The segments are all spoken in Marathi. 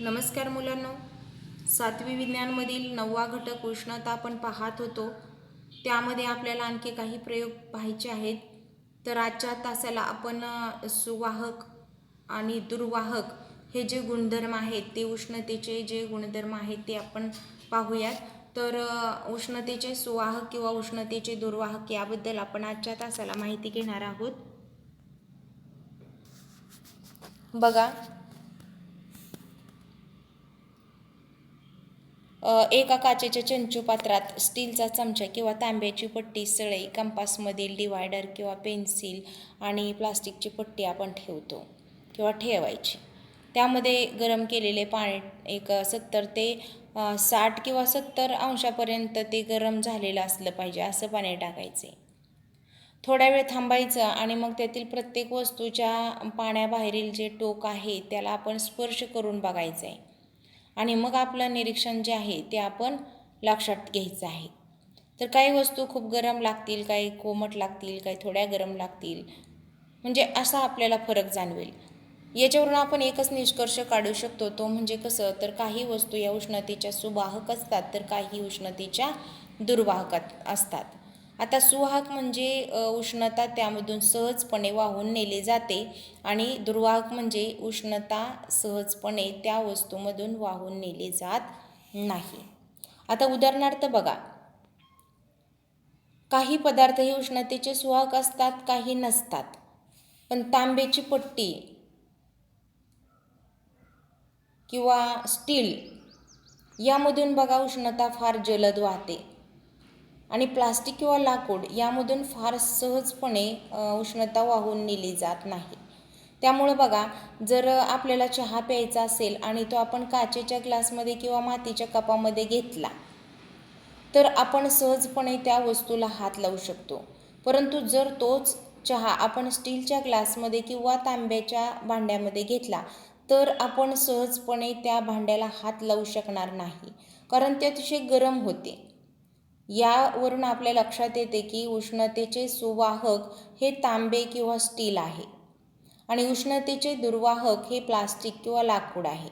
नमस्कार मुलांनो, 7वी विज्ञानमधील 9वा घटक उष्णता आपण पाहत होतो. त्यामध्ये आपल्याला आणखी काही प्रयोग पाहायचे आहेत. तर आजच्या तासाला आपण सुवाहक आणि दुर्वाहक हे जे गुणधर्म आहेत, ते उष्णतेचे जे गुणधर्म आहेत ते आपण पाहूयात. तर उष्णतेचे सुवाहक किंवा उष्णतेचे दुर्वाहक याबद्दल आपण आजच्या तासाला माहिती घेणार आहोत. बघा, एका काचेच्या चंचू पात्रात स्टीलचा चमचा किंवा तांब्याची पट्टी, सळई, कंपासमधील डिवायडर किंवा पेन्सिल आणि प्लास्टिकची पट्टी आपण ठेवतो किंवा ठेवायची. त्यामध्ये गरम केलेले पाणी एक 70 ते 60 किंवा 70 अंशापर्यंत ते गरम झालेलं असलं पाहिजे, असं पाणी टाकायचे. थोडा वेळ थांबायचं आणि मग त्यातील प्रत्येक वस्तूच्या पाण्याबाहेरील जे टोक आहे त्याला आपण स्पर्श करून बघायचं आहे आणि मग आपलं निरीक्षण जे आहे ते आपण लक्षात घ्यायचं आहे. तर काही वस्तू खूप गरम लागतील, काही कोमट लागतील, काही थोड्या गरम लागतील, म्हणजे असा आपल्याला फरक जाणवेल. याच्यावरून आपण एकच निष्कर्ष काढू शकतो, तो म्हणजे कसं, तर काही वस्तू या उष्णतेच्या सुवाहक असतात तर काही उष्णतेच्या दुर्वाहक असतात. आता सुवाहक म्हणजे उष्णता त्यामधून सहजपणे वाहून नेली जाते आणि दुर्वाहक म्हणजे उष्णता सहजपणे त्या वस्तूमधून वाहून नेली जात नाही. आता उदाहरणार्थ बघा, काही पदार्थ हे उष्णतेचे सुवाहक असतात, काही नसतात. पण तांब्याची पट्टी किंवा स्टील यामधून बघा उष्णता फार जलद वाहते आणि प्लास्टिक किंवा लाकूड यामधून फार सहजपणे उष्णता वाहून नेली जात नाही. त्यामुळं बघा, जर आपल्याला चहा प्यायचा असेल आणि तो आपण काचेच्या ग्लासमध्ये किंवा मातीच्या कपामध्ये घेतला तर आपण सहजपणे त्या वस्तूला हात लावू शकतो. परंतु जर तोच चहा आपण स्टीलच्या ग्लासमध्ये किंवा तांब्याच्या भांड्यामध्ये घेतला तर आपण सहजपणे त्या भांड्याला हात लावू शकणार नाही, कारण ते अतिशय गरम होते. यावरून आपल्या लक्षात येते की उष्णतेचे सुवाहक हे तांबे किंवा स्टील आहे आणि उष्णतेचे दुर्वाहक हे प्लास्टिक किंवा लाकूड आहे.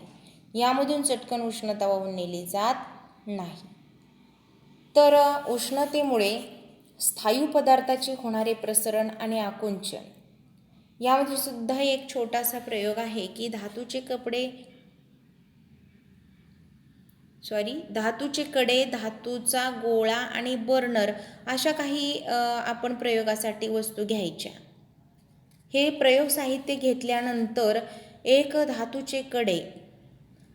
यामधून चटकन उष्णता वाहून नेली जात नाही. तर उष्णतेमुळे स्थायू पदार्थाचे होणारे प्रसरण आणि आकुंचन यामध्ये सुद्धा एक छोटासा प्रयोग आहे की धातूचे कडे, धातूचा गोळा आणि बर्नर अशा काही आपण प्रयोगासाठी वस्तू घ्यायच्या. हे प्रयोग साहित्य घेतल्यानंतर एक धातूचे कडे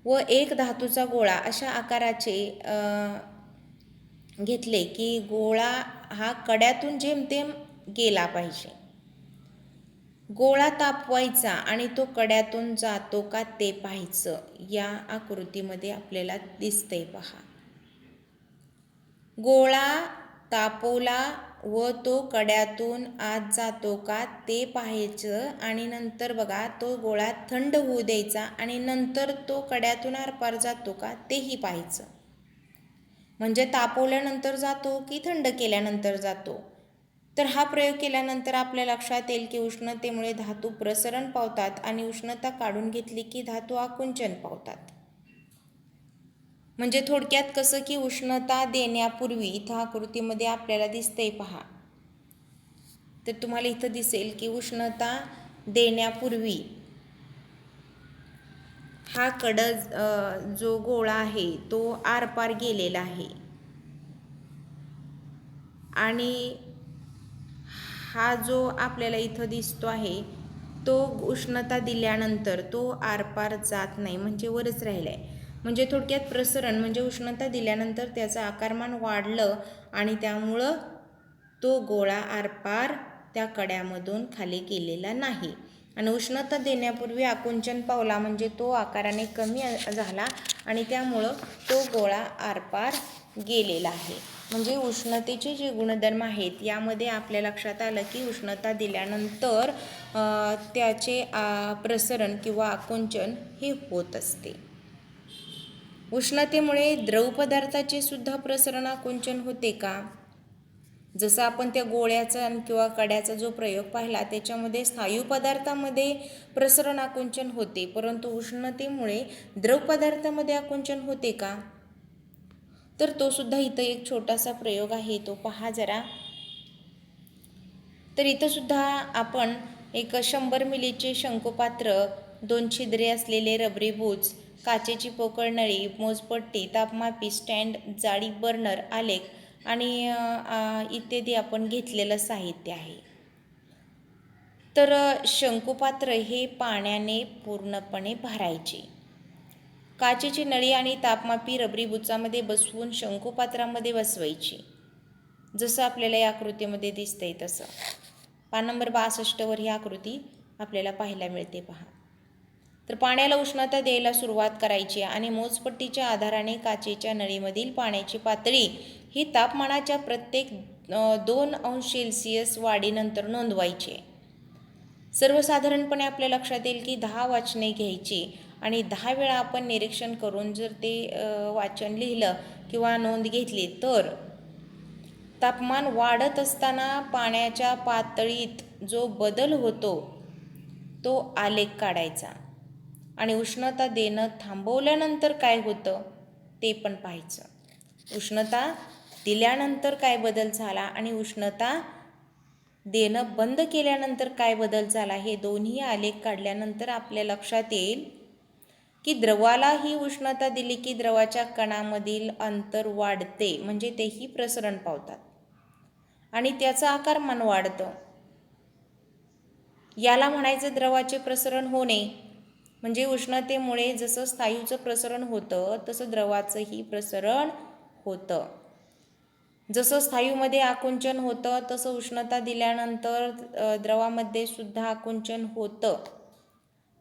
व एक धातूचा गोळा अशा आकाराचे घेतले की गोळा हा कड्यातून जेमतेम गेला पाहिजे. गोळा तापवायचा आणि तो कड्यातून जातो का ते पाहायचं. या आकृतीमध्ये आपल्याला दिसतंय पहा. गोळा तापवला व तो कड्यातून आत जातो का ते पाहायचं आणि नंतर बघा तो गोळा थंड होऊ द्यायचा आणि नंतर तो कड्यातून आरपार जातो का तेही पाहायचं. म्हणजे तापवल्यानंतर जातो की थंड केल्यानंतर जातो. तर हा प्रयोग केल्यानंतर आपल्या लक्षात येईल की उष्णतेमुळे धातू प्रसरण पावतात आणि उष्णता काढून घेतली की धातू आकुंचन पावतात. म्हणजे थोडक्यात कसं की उष्णता देण्यापूर्वी इथं आकृतीमध्ये आपल्याला दिसतंय पहा. तर तुम्हाला इथं दिसेल की उष्णता देण्यापूर्वी हा जो गोळा आहे तो आरपार गेलेला आहे आणि हा जो आपल्याला इथं दिसतो आहे तो उष्णता दिल्यानंतर तो आरपार जात नाही, म्हणजे वरच राहिला आहे. म्हणजे थोडक्यात प्रसरण म्हणजे उष्णता दिल्यानंतर त्याचं आकारमान वाढलं आणि त्यामुळं तो गोळा आरपार त्या कड्यामधून खाली गेलेला नाही. आणि उष्णता देण्यापूर्वी आकुंचन पावला म्हणजे तो आकाराने कमी झाला आणि त्यामुळं तो गोळा आरपार गेलेला आहे. म्हणजे उष्णतेचे जे गुणधर्म आहेत यामध्ये आपल्या लक्षात आलं की उष्णता दिल्यानंतर त्याचे प्रसरण किंवा आकुंचन हे होत असते. उष्णतेमुळे द्रव पदार्थाचे सुद्धा प्रसरण आकुंचन होते का? जसं आपण त्या गोळ्याचा किंवा कड्याचा जो प्रयोग पाहिला त्याच्यामध्ये स्थायू पदार्थामध्ये प्रसरण आकुंचन होते, परंतु उष्णतेमुळे द्रव पदार्थामध्ये आकुंचन होते का? तर तो सुद्धा इथं एक छोटासा प्रयोग आहे, तो पहा जरा. तर इथं सुद्धा आपण एक 100 मिलीचे शंकुपात्र, 2 छिद्रे असलेले रबरी बुच, काचेची पोकळ नळी, मोजपट्टी, तापमापी स्टँड, जाळी, बर्नर, आलेख आणि इत्यादी आपण घेतलेलं साहित्य आहे. तर शंकुपात्र हे पाण्याने पूर्णपणे भरायचे. काचेची नळी आणि तापमापी रबरी बुचामध्ये बसवून शंकुपात्रामध्ये बसवायची, जसं आपल्याला या आकृतीमध्ये दिसतंय तसं. पान नंबर 62 ही आकृती आपल्याला पाहायला मिळते, पहा. तर पाण्याला उष्णता द्यायला सुरुवात करायची आणि मोजपट्टीच्या आधाराने काचेच्या नळीमधील पाण्याची पातळी ही तापमानाच्या प्रत्येक 2 अंश सेल्सिअस वाढीनंतर नोंदवायची. सर्वसाधारणपणे आपल्या लक्षात येईल की 10 वाचने घ्यायची आणि 10 वेळा आपण निरीक्षण करून जर ते वाचन लिहिलं किंवा नोंद घेतली तर तापमान वाढत असताना पाण्याच्या पातळीत जो बदल होतो तो आलेख काढायचा आणि उष्णता देणं थांबवल्यानंतर काय होतं ते पण पाहायचं. उष्णता दिल्यानंतर काय बदल झाला आणि उष्णता देणं बंद केल्यानंतर काय बदल झाला, हे दोन्ही आलेख काढल्यानंतर आपल्या लक्षात येईल की द्रवाला ही उष्णता दिली की द्रवाच्या कणामधील अंतर वाढते, म्हणजे तेही प्रसरण पावतात आणि त्याचं आकारमान वाढतं. याला म्हणायचं द्रवाचे प्रसरण होणे. म्हणजे उष्णतेमुळे जसं स्थायूचं प्रसरण होतं तसं द्रवाचंही प्रसरण होतं. जसं स्थायूमध्ये आकुंचन होतं तसं उष्णता दिल्यानंतर द्रवामध्ये सुद्धा आकुंचन होतं.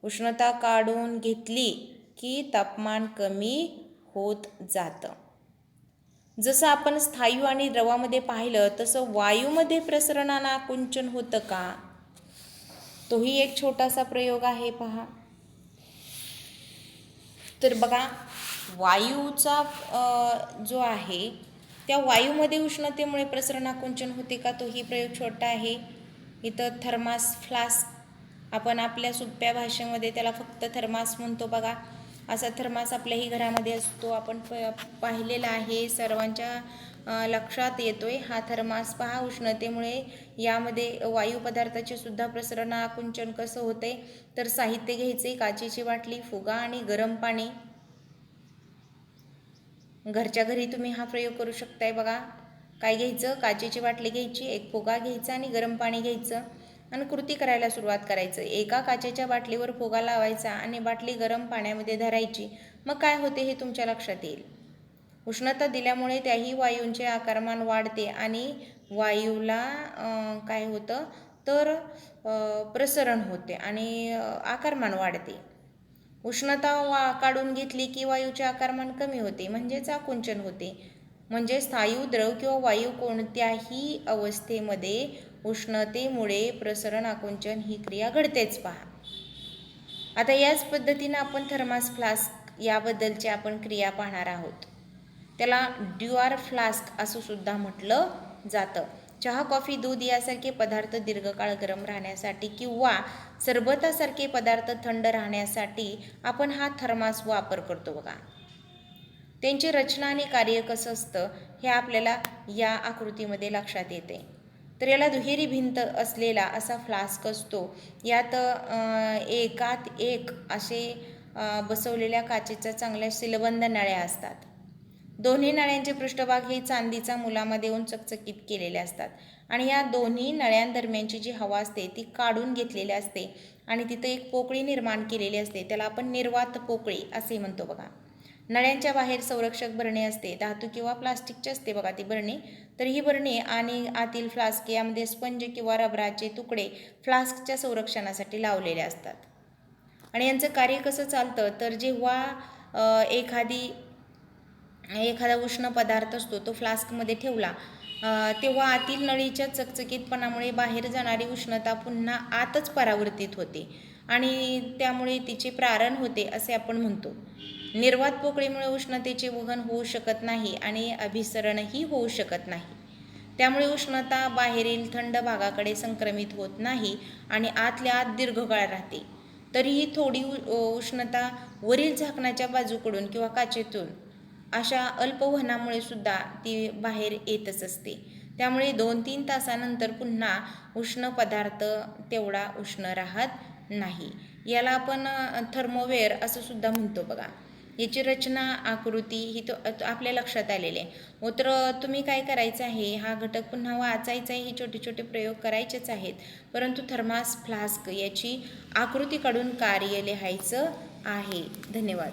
उष्णता काढून घेतली की तापमान कमी होत जातं. जसं आपण स्थायू आणि द्रवामध्ये पाहिलं तसं वायूमध्ये प्रसरण आणि आकुंचन होतं का, तोही एक छोटासा प्रयोग आहे, पहा. तर बघा, वायूचा जो आहे त्या वायूमध्ये उष्णतेमुळे प्रसरण आकुंचन होते का, तोही प्रयोग छोटा आहे. इथं थर्मास फ्लास्क, आपण आपल्या सोप्या भाषेमध्ये त्याला फक्त थर्मास म्हणतो. बघा, असा थर्मास आपल्याही घरामध्ये असतो, आपण पाहिलेला आहे, सर्वांच्या लक्षात येतोय हा थर्मास. पहा, उष्णतेमुळे यामध्ये वायू पदार्थाचे सुद्धा प्रसरण आकुंचन कसं होते. तर साहित्य घ्यायचे, काचेची बाटली, फुगा आणि गरम पाणी. घरच्या घरी तुम्ही हा प्रयोग करू शकताय. बघा, काय घ्यायचं, काचेची बाटली घ्यायची, एक फुगा घ्यायचा आणि गरम पाणी घ्यायचं आणि कृती करायला सुरुवात करायचं. एका काचेच्या बाटलीवर फुगा लावायचा आणि बाटली गरम पाण्यामध्ये धरायची. मग काय होते हे तुमच्या लक्षात येईल. उष्णता दिल्यामुळे त्याही वायूंचे आकारमान वाढते आणि वायूला काय होतं तर प्रसरण होते आणि आकारमान वाढते. उष्णता काढून घेतली की वायूचे आकारमान कमी होते, म्हणजेच आकुंचन होते. म्हणजे स्थायू, द्रव किंवा वायू कोणत्याही अवस्थेमध्ये उष्णतेमुळे प्रसरण आकुंचन ही क्रिया घडतेच, पहा. आता याच पद्धतीनं आपण थर्मास फ्लास्क याबद्दलची आपण क्रिया पाहणार आहोत. त्याला ड्युआर फ्लास्क असं सुद्धा म्हटलं जातं. चहा, कॉफी, दूध यासारखे पदार्थ दीर्घकाळ गरम राहण्यासाठी किंवा सरबतासारखे पदार्थ थंड राहण्यासाठी आपण हा थर्मास वापर करतो. बघा, त्यांची रचना आणि कार्य कसं असतं हे आपल्याला या आकृतीमध्ये लक्षात येते. तर याला दुहेरी भिंत असलेला असा फ्लास्क असतो. यात एकात एक असे बसवलेल्या काचेच्या चांगल्या सीलबंद नळ्या असतात. दोन्ही नळ्यांचे पृष्ठभाग हे चांदीचा मुलामा देऊन चकचकीत केलेले असतात आणि या दोन्ही नळ्यांदरम्यानची जी हवा असते ती काढून घेतलेली असते आणि तिथं एक पोकळी निर्माण केलेली असते. त्याला आपण निर्वात पोकळी असे म्हणतो. बघा, नळ्यांच्या बाहेर संरक्षक बरणी असते, धातू किंवा प्लास्टिकची असते. बघा, ती बरणी. तर ही बरणी आणि आतील फ्लास्क यामध्ये स्पंज किंवा रबराचे तुकडे फ्लास्कच्या संरक्षणासाठी लावलेले असतात. आणि यांचं कार्य कसं चालतं तर जेव्हा एखादा उष्ण पदार्थ असतो तो फ्लास्कमध्ये ठेवला तेव्हा आतील नळीच्या चकचकीतपणामुळे बाहेर जाणारी उष्णता पुन्हा आतच परावर्तित होते आणि त्यामुळे तिचे प्रारण होते असे आपण म्हणतो. निर्वात पोकळीमुळे उष्णतेचे वहन होऊ शकत नाही आणि अभिसरणही होऊ शकत नाही. त्यामुळे उष्णता बाहेरील थंड भागाकडे संक्रमित होत नाही आणि आतल्या आत दीर्घकाळ राहते. तरीही थोडी उष्णता वरील झाकणाच्या बाजूकडून किंवा काचेतून अशा अल्पवहनामुळे सुद्धा ती बाहेर येतच असते. त्यामुळे 2-3 तासानंतर पुन्हा उष्ण पदार्थ तेवढा उष्ण राहत नाही. याला आपण थर्मोवेअर असं सुद्धा म्हणतो बघा. याची रचना आकृती ही आपल्या लक्षात आलेली आहे. तर तुम्ही काय करायचं आहे, हा घटक पुन्हा वाचायचा आहे. हे छोटे छोटे प्रयोग करायचेच आहेत, परंतु थर्मास फ्लास्क याची आकृती काढून कार्य लिहायचं आहे. धन्यवाद.